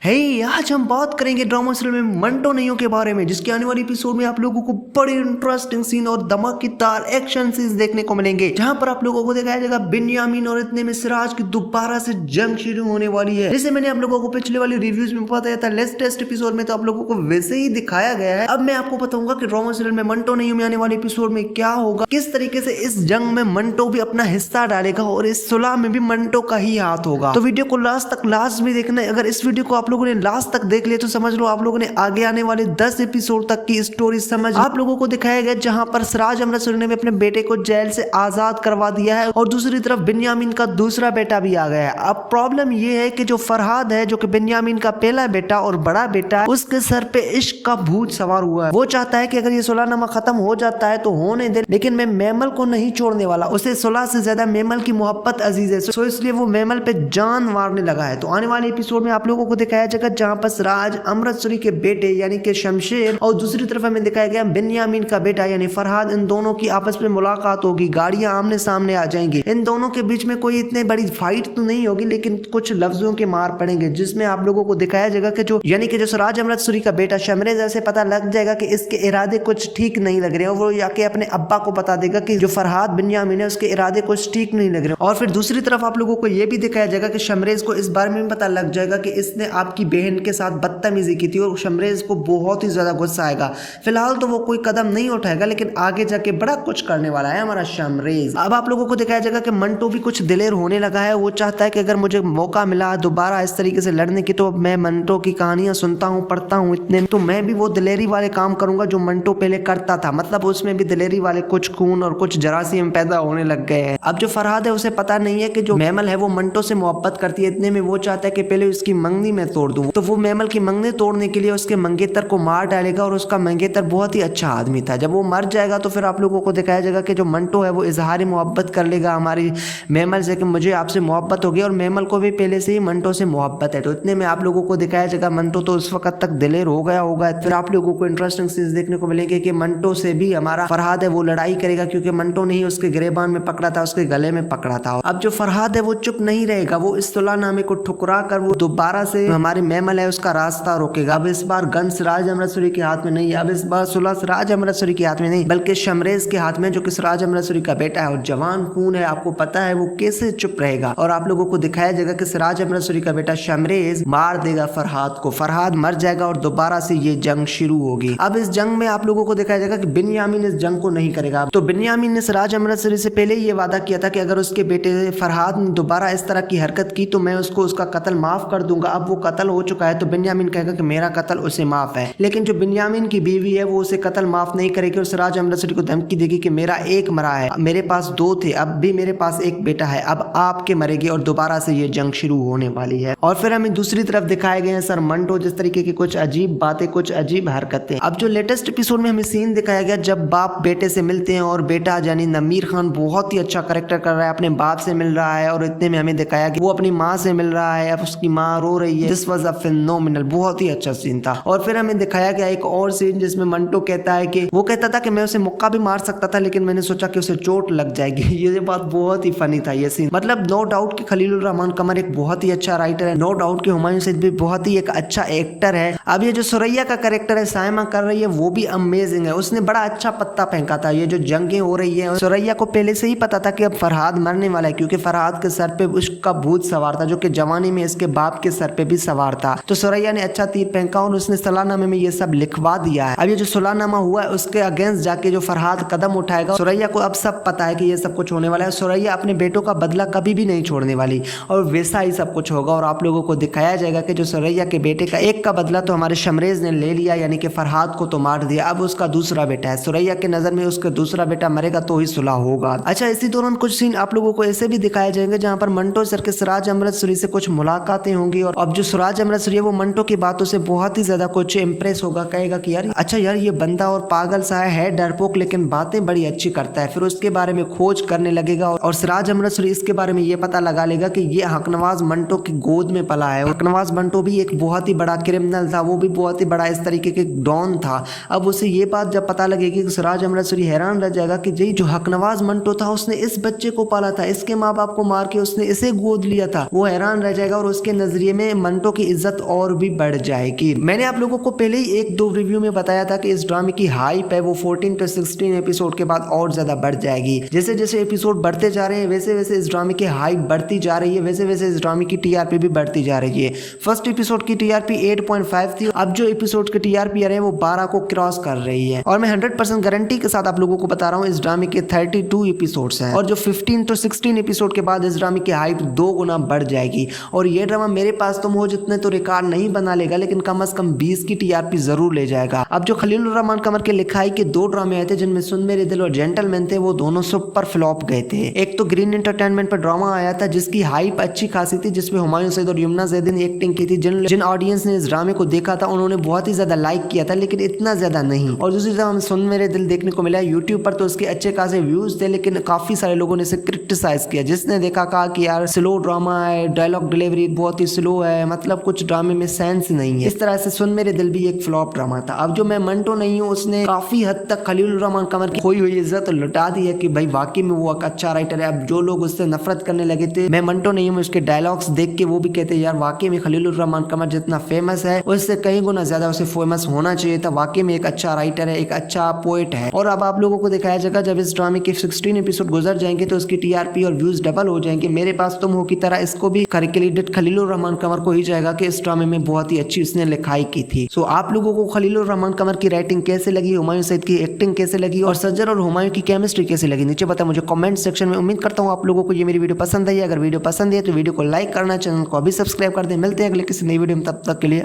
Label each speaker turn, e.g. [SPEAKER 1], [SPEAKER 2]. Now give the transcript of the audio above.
[SPEAKER 1] आज हम बात करेंगे ड्रामा सीरियल में मंटो नैयो के बारे में, जिसके आने वाले एपिसोड में आप लोगों को बड़े इंटरेस्टिंग सीन और धमाकेदार एक्शन सीन्स देखने को मिलेंगे, जहां पर आप लोगों को दिखाया जाएगा बिन्यामीन और इतने में सिराज की दोबारा से जंग शुरू होने वाली है। जैसे मैंने आप लोगों को पिछले वाले रिव्यूज में बताया था लेटेस्ट एपिसोड में, तो आप लोगों को वैसे ही दिखाया गया है। अब मैं आपको बताऊंगा कि ड्रामा सीरियल में मंटो नैयो में आने वाले एपिसोड में क्या होगा, किस तरीके से इस जंग में मंटो भी अपना हिस्सा डालेगा और इस सुलह में भी मंटो का ही हाथ होगा। तो वीडियो को लास्ट में देखना है। अगर इस वीडियो को आप लोगों ने लास्ट तक देख लिया तो समझ लो आप लोगों ने आगे आने वाले 10 एपिसोड तक की स्टोरी समझ आप लोगों को दिखाया गया, जहां पर सिराज अमृतसर ने भी अपने बेटे को जेल से आजाद करवा दिया है और दूसरी तरफ बिन्यामीन का दूसरा बेटा भी आ गया है। अब प्रॉब्लम यह है कि जो फरहाद है, जो कि बिन्यामीन का पहला बेटा और बड़ा बेटा है, उसके सर पे इश्क का भूत सवार हुआ है। वो चाहता है कि अगर ये सुलहनामा खत्म हो जाता है तो होने दे, लेकिन मैं मेमल को नहीं छोड़ने वाला। उसे सुलह से ज्यादा मेमल की मोहब्बत अजीज है, सो इसलिए वो मेमल पे जान मारने लगा है। तो आने वाले एपिसोड में आप लोगों को दिखाया जाएगा जहां पर सिराज अमृतसरी के बेटे यानी कि शमशेर और दूसरी तरफ हमें दिखाया गया बिन्यामीन का बेटा यानी फरहाद, इन दोनों की आपस में मुलाकात होगी, गाड़ियां आमने सामने आ जाएंगी। इन दोनों के बीच में कोई इतनी बड़ी फाइट तो नहीं होगी, लेकिन कुछ लफ्जों के मार पड़ेंगे, जिसमें आप लोगों को दिखाया जाएगा कि जो यानी कि जो सिराज अमृतसरी का बेटा शमरेज, ऐसे पता लग जाएगा कि इसके इरादे कुछ ठीक नहीं लग रहे हैं। वो जाके अपने अब्बा को बता देगा कि जो फरहाद बिन्यामीन है उसके इरादे कुछ ठीक नहीं लग रहे। और फिर दूसरी तरफ आप लोगों को यह भी दिखाया जाएगा कि शमरेज को इस बारे में पता लग जाएगा कि इसने आपकी बहन के साथ बदतमीजी की थी और शमरेज को बहुत ही ज्यादा गुस्सा आएगा। फिलहाल तो वो कोई कदम नहीं उठाएगा, लेकिन आगे जाके बड़ा कुछ करने वाला है हमारा शमरेज। अब आप लोगों को दिखाया जाएगा कि मंटो भी कुछ दिलेर होने लगा है। वो चाहता है कि अगर मुझे मौका मिला दोबारा इस तरीके से लड़ने की, तो मैं मंटो की कहानियां सुनता हूँ, पढ़ता हूँ इतने, तो मैं भी वो दिलेरी वाले काम करूंगा जो मंटो पहले करता था। मतलब उसमें भी दिलेरी वाले कुछ खून और कुछ जरासीम पैदा होने लग गए हैं। अब जो फरहाद है उसे पता नहीं है कि जो मेमल है वो मंटो से मोहब्बत करती है, इतने में वो चाहता है कि पहले उसकी मंगनी में तोड़ दूं। तो वो मेमल की मंगनी तोड़ने के लिए उसके मंगेतर को मार डालेगा और उसका मंगेतर बहुत ही अच्छा आदमी था। जब वो मर जाएगा तो फिर आप लोगों को दिखाया जाएगा कि जो मंटो है वो इजहार मोहब्बत कर लेगा हमारी मेमल से कि मुझे आपसे मोहब्बत होगी, और मेमल को भी पहले से ही मंटो से मोहब्बत है। तो इतने में आप लोगों को दिखाया जाएगा मंटो तो उस वक्त तक दिलेर हो गया होगा। फिर आप लोगों को इंटरेस्टिंग सीन्स देखने को मिलेंगे कि मंटो से भी हमारा फरहाद है वो लड़ाई करेगा, क्योंकि मंटो ने ही उसके गिरेबान में पकड़ा था, उसके गले में पकड़ा था। अब जो फरहाद है वो चुप नहीं रहेगा, वो इस सुलहनामे को ठुकरा कर वो दोबारा से हमारी मेमल है उसका रास्ता रोकेगा। अब इस बार गन सिराज अमृतसरी के हाथ में नहीं, अब इस बार सुलह सिराज अमृतसरी के हाथ में नहीं, बल्कि शमरेज के हाथ में, जो कि सिराज अमृतसरी का बेटा है और जवान खून है। आपको पता है वो कैसे चुप रहेगा। और आप लोगों को दिखाया जाएगा कि सिराज अमृतसरी का बेटा शमरेज मार देगा फरहाद को, फरहाद मर जाएगा और दोबारा से ये जंग शुरू होगी। अब इस जंग में आप लोगों को दिखाया जाएगा कि बिन्यामीन इस जंग को नहीं करेगा। तो बिन्यामीन ने सिराज अमृतसरी से पहले ये वादा किया था कि अगर उसके बेटे फरहाद ने दोबारा इस तरह की हरकत की तो मैं उसको उसका कत्ल माफ कर दूंगा। अब वो कत्ल हो चुका है तो बिन्यामीन कहेगा कि मेरा कत्ल उसे माफ है, लेकिन जो बिन्यामीन की बीवी है वो उसे कत्ल माफ नहीं करेगी और सिराज अमृतसरी को धमकी देगी कि मेरा एक मरा है, मेरे पास 2 थे, अब भी मेरे पास एक बेटा है, अब आपके मरेगी और दोबारा से ये जंग शुरू होने वाली है। और फिर हमें दूसरी तरफ दिखाए गए हैं सर मंटो, जिस तरीके की कुछ अजीब बातें, कुछ अजीब हरकतें। अब जो लेटेस्ट एपिसोड में हमें सीन दिखाया गया जब बाप बेटे से मिलते हैं और बेटा यानी नमीर खान बहुत ही अच्छा करेक्टर कर रहा है, अपने बाप से मिल रहा है और इतने में हमें दिखाया कि वो अपनी माँ से मिल रहा है, अब उसकी माँ रो रही है। दिस वाज अ फिनोमिनल, बहुत ही अच्छा सीन था। और फिर हमें दिखाया गया एक और सीन जिसमें मंटो कहता है कि वो कहता था कि मैं उसे मुक्का भी मार सकता था, लेकिन मैंने सोचा कि उसे चोट लग जाएगी। ये बात बहुत ही फनी था ये सीन। मतलब नो डाउट कि खलीलुर रहमान कमर एक बहुत ही अच्छा राइटर है, नो डाउट कि हुमायूं सईद भी बहुत ही एक अच्छा एक्टर है। अब ये जो सुरैया का कैरेक्टर है सायमा कर रही है वो भी अमेजिंग है, उसने बड़ा अच्छा पत्ता फेंका था। ये जो जंगें हो रही है सुरैया को पहले से ही पता था कि अब फरहाद मरने वाला है, क्योंकि फरहाद के सर पे उसका भूत सवार था, जो कि जवानी में इसके बाप के सर पे भी सवार था। तो सुरैया ने अच्छा तीर फेंका और उसने सलाहनामे में ये सब लिखवा दिया है। अब ये जो सुलहनामा हुआ है उसके अगेंस्ट जाके जो फरहाद कदम उठाएगा, सुरैया को अब सब पता है कि ये सब कुछ होने वाला है। सुरैया अपने बेटों का बदला कभी भी नहीं छोड़ने वाली और वैसा ही सब कुछ होगा। और आप लोगों को दिखाया जाएगा कि जो सुरैया के बेटे का एक का बदला तो हमारे शमरेज ने ले लिया, यानी कि फरहाद को तो मार दिया, अब उसका दूसरा बेटा है। सुरैया के नजर में उसका दूसरा बेटा मरेगा तो ही सुलह होगा। अच्छा, इसी दौरान कुछ सीन आप लोगों को ऐसे भी दिखाए जाएंगे जहां पर मंटो सर के सिराज अमृतसरी से कुछ मुलाकातें होंगी और अब जो सिराज अमृतसरी है वो मंटो की बातों से बहुत ही ज्यादा कुछ इंप्रेस होगा, कहेगा कि यार अच्छा यार ये बंदा और पागल सा है डरपोक, लेकिन बातें बड़ी अच्छी करता है। फिर उसके बारे में खोज करने लगेगा और सिराज अमृतसरी इसके बारे में ये पता लगा लेगा कि ये हकनवाज मंटो की गोद में पला है। हकनवाज मंटो भी एक बहुत ही बड़ा क्रिमिनल था, वो भी बहुत ही बड़ा इस तरीके के डॉन था। अब उसे ये बात जब पता लगेगी कि सिराज अमृतसरी हैरान रह जाएगा कि जी जो हकनवाज मंटो था उसने इस बच्चे को पाला था, इसके माँ बाप को मार के उसने इसे गोद लिया था। वो हैरान रह जाएगा और उसके नजरिए में मंटो मंटो की इज्जत और भी बढ़ जाएगी। मैंने आप लोगों को पहले ही 1-2 रिव्यू में बताया था कि इस ड्रामे की हाइप है वो 14 to 16 एपिसोड के बाद और ज्यादा बढ़ जाएगी। जैसे जैसे एपिसोड बढ़ते जा रहे हैं वैसे वैसे इस ड्रामे की हाइप बढ़ती जा रही है, वैसे वैसे इस ड्रामे की टीआरपी भी बढ़ती जा रही है। फर्स्ट एपिसोड की टीआरपी 8.5 थी, अब जो एपिसोड की टीआरपी आ रहे हैं वो 12 को क्रॉस कर रही है। और मैं 100% गारंटी के साथ आप लोगों को बता रहा हूँ इस ड्रामे के 32 एपिसोड्स हैं और जो 15 to 16 एपिसोड के बाद इस ड्रामे की हाइप 2 गुना बढ़ जाएगी। और ये ड्रामा मेरे पास तो मुझे जितने तो रिकॉर्ड नहीं बना लेगा लेकिन कम से कम 20 की टीआरपी जरूर ले जाएगा। अब जो खलीलुर रहमान कमर के लिखाई के 2 ड्रामे आए थे जिनमें सुन मेरे दिल और जेंटलमैन थे, वो दोनों सुपर फ्लॉप गए थे। एक तो ग्रीन एंटरटेनमेंट पर ड्रामा आया था जिसकी हाइप अच्छी खासी थी, जिसमें हुमायूं सईद और यमुना जैदी ने एक्टिंग की थी। जिन ऑडियंस ने इस ड्रामे को देखा था उन्होंने बहुत ही ज्यादा लाइक किया था लेकिन इतना ज्यादा नहीं। और दूसरी तरफ हमें सुन मेरे दिल देखने को मिला यूट्यूब पर तो उसके अच्छे खासे व्यूज थे लेकिन काफी सारे लोगों ने इसे क्रिटिसाइज किया। जिसने देखा कहा कि यार स्लो ड्रामा है, डायलॉग डिलीवरी बहुत ही स्लो है, मतलब कुछ ड्रामे में सेंस नहीं है। इस तरह से सुन मेरे दिल भी एक फ्लॉप ड्रामा था। अब जो मैं मंटो नहीं हूँ उसने काफी हद तक खलीलुर रहमान कमर की खोई हुई इज्जत लुटा दी है कि भाई वाकई में वो एक अच्छा राइटर है। अब जो लोग उससे नफरत करने लगे थे, मैं मंटो नहीं हूँ, उसके डायलॉग्स देख के वो भी कहते हैं यार वाकई में खलीलुर रहमान कमर जितना फेमस है उससे कई गुना ज्यादा उसे फेमस होना चाहिए था। वाकई में एक अच्छा राइटर है, एक अच्छा पोएट है। और अब आप लोगों को दिखाया जाएगा जब इस ड्रामे के 16 एपिसोड गुजर जाएंगे तो उसकी टीआरपी और व्यूज डबल हो जाएंगे। मेरे पास तुम हो की तरह इसको भी क्रेडिट खलीलुर रहमान कमर को ही जाएगा कि इस ड्रामे में बहुत ही अच्छी उसने लिखाई की थी। सो आप लोगों को खलीलुर रहमान कमर की राइटिंग कैसे लगी, हुमायूं सईद की एक्टिंग कैसे लगी और सज्जन और हुमायूं की केमिस्ट्री कैसे लगी, नीचे बताओ मुझे कमेंट सेक्शन में। उम्मीद करता हूँ आप लोगों को ये मेरी वीडियो पसंद आई। अगर वीडियो पसंद है तो वीडियो को लाइक करना, चैनल को अभी सब्सक्राइब कर दे। मिलते हैं अगले किसी नई वीडियो में, तब तक के लिए